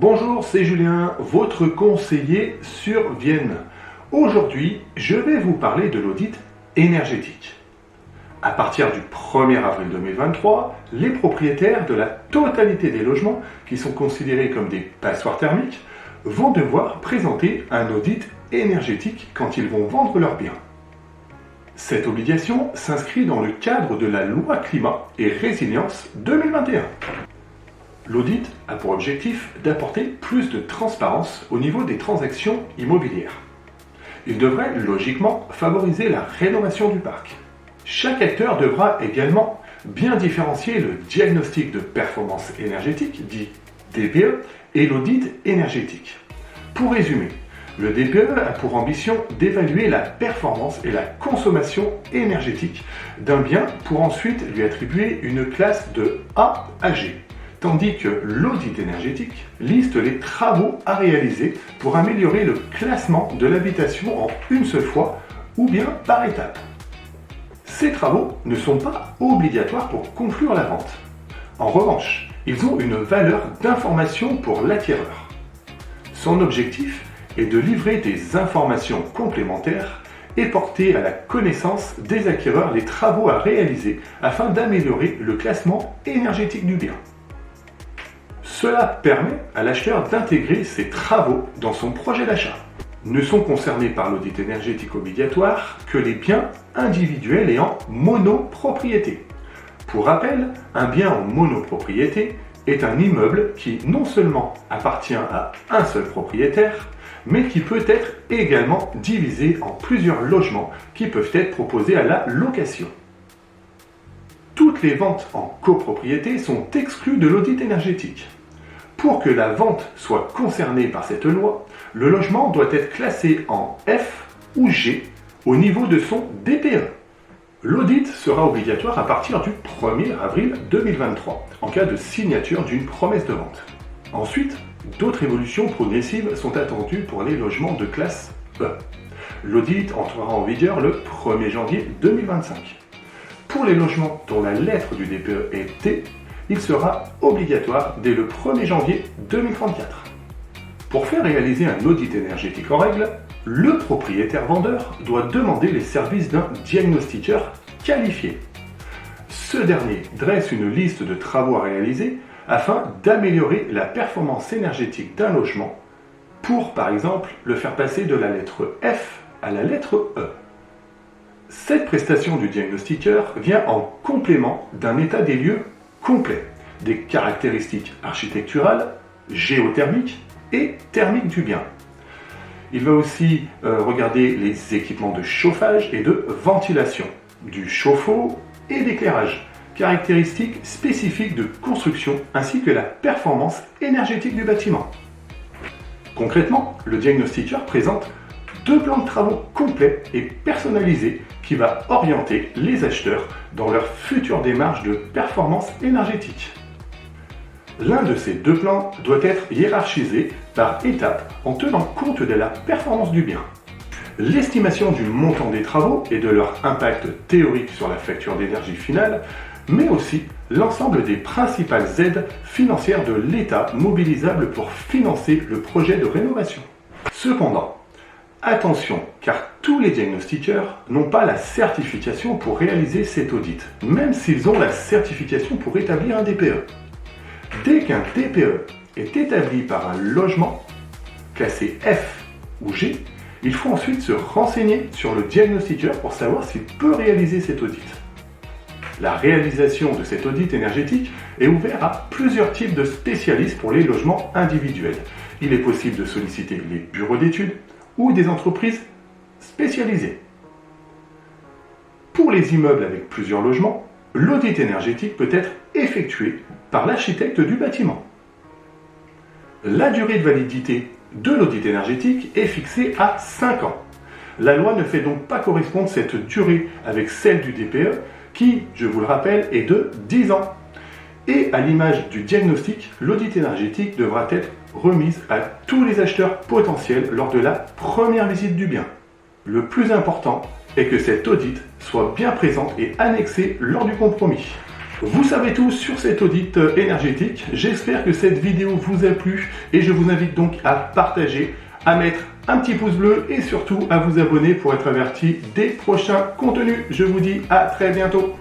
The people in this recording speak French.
Bonjour, c'est Julien, votre conseiller sur Vienne. Aujourd'hui, je vais vous parler de l'audit énergétique. À partir du 1er avril 2023, les propriétaires de la totalité des logements qui sont considérés comme des passoires thermiques vont devoir présenter un audit énergétique quand ils vont vendre leurs biens. Cette obligation s'inscrit dans le cadre de la loi climat et résilience 2021. L'audit a pour objectif d'apporter plus de transparence au niveau des transactions immobilières. Il devrait logiquement favoriser la rénovation du parc. Chaque acteur devra également bien différencier le diagnostic de performance énergétique, dit DPE, et l'audit énergétique. Pour résumer, le DPE a pour ambition d'évaluer la performance et la consommation énergétique d'un bien pour ensuite lui attribuer une classe de A à G. Tandis que l'audit énergétique liste les travaux à réaliser pour améliorer le classement de l'habitation en une seule fois ou bien par étape. Ces travaux ne sont pas obligatoires pour conclure la vente. En revanche, ils ont une valeur d'information pour l'acquéreur. Son objectif est de livrer des informations complémentaires et porter à la connaissance des acquéreurs les travaux à réaliser afin d'améliorer le classement énergétique du bien. Cela permet à l'acheteur d'intégrer ces travaux dans son projet d'achat. Ne sont concernés par l'audit énergétique obligatoire que les biens individuels et en monopropriété. Pour rappel, un bien en monopropriété est un immeuble qui non seulement appartient à un seul propriétaire, mais qui peut être également divisé en plusieurs logements qui peuvent être proposés à la location. Toutes les ventes en copropriété sont exclues de l'audit énergétique. Pour que la vente soit concernée par cette loi, le logement doit être classé en F ou G au niveau de son DPE. L'audit sera obligatoire à partir du 1er avril 2023, en cas de signature d'une promesse de vente. Ensuite, d'autres évolutions progressives sont attendues pour les logements de classe E. L'audit entrera en vigueur le 1er janvier 2025. Pour les logements dont la lettre du DPE est T, il sera obligatoire dès le 1er janvier 2034. Pour faire réaliser un audit énergétique en règle, le propriétaire vendeur doit demander les services d'un diagnostiqueur qualifié. Ce dernier dresse une liste de travaux à réaliser afin d'améliorer la performance énergétique d'un logement pour, par exemple, le faire passer de la lettre F à la lettre E. Cette prestation du diagnostiqueur vient en complément d'un état des lieux complet, des caractéristiques architecturales, géothermiques et thermiques du bien. Il va aussi regarder les équipements de chauffage et de ventilation, du chauffe-eau et d'éclairage, caractéristiques spécifiques de construction ainsi que la performance énergétique du bâtiment. Concrètement, le diagnostiqueur présente 2 plans de travaux complets et personnalisés qui va orienter les acheteurs dans leur future démarche de performance énergétique. L'un de ces 2 plans doit être hiérarchisé par étapes en tenant compte de la performance du bien. L'estimation du montant des travaux et de leur impact théorique sur la facture d'énergie finale, mais aussi l'ensemble des principales aides financières de l'État mobilisables pour financer le projet de rénovation. Cependant, attention, car tous les diagnostiqueurs n'ont pas la certification pour réaliser cet audit, même s'ils ont la certification pour établir un DPE. Dès qu'un DPE est établi par un logement classé F ou G, il faut ensuite se renseigner sur le diagnostiqueur pour savoir s'il peut réaliser cet audit. La réalisation de cet audit énergétique est ouverte à plusieurs types de spécialistes pour les logements individuels. Il est possible de solliciter les bureaux d'études ou des entreprises spécialisées. Pour les immeubles avec plusieurs logements, l'audit énergétique peut être effectué par l'architecte du bâtiment. La durée de validité de l'audit énergétique est fixée à 5 ans. La loi ne fait donc pas correspondre cette durée avec celle du DPE qui, je vous le rappelle, est de 10 ans. Et à l'image du diagnostic, l'audit énergétique devra être remise à tous les acheteurs potentiels lors de la première visite du bien. Le plus important est que cet audit soit bien présent et annexé lors du compromis. Vous savez tout sur cet audit énergétique. J'espère que cette vidéo vous a plu et je vous invite donc à partager, à mettre un petit pouce bleu et surtout à vous abonner pour être averti des prochains contenus. Je vous dis à très bientôt.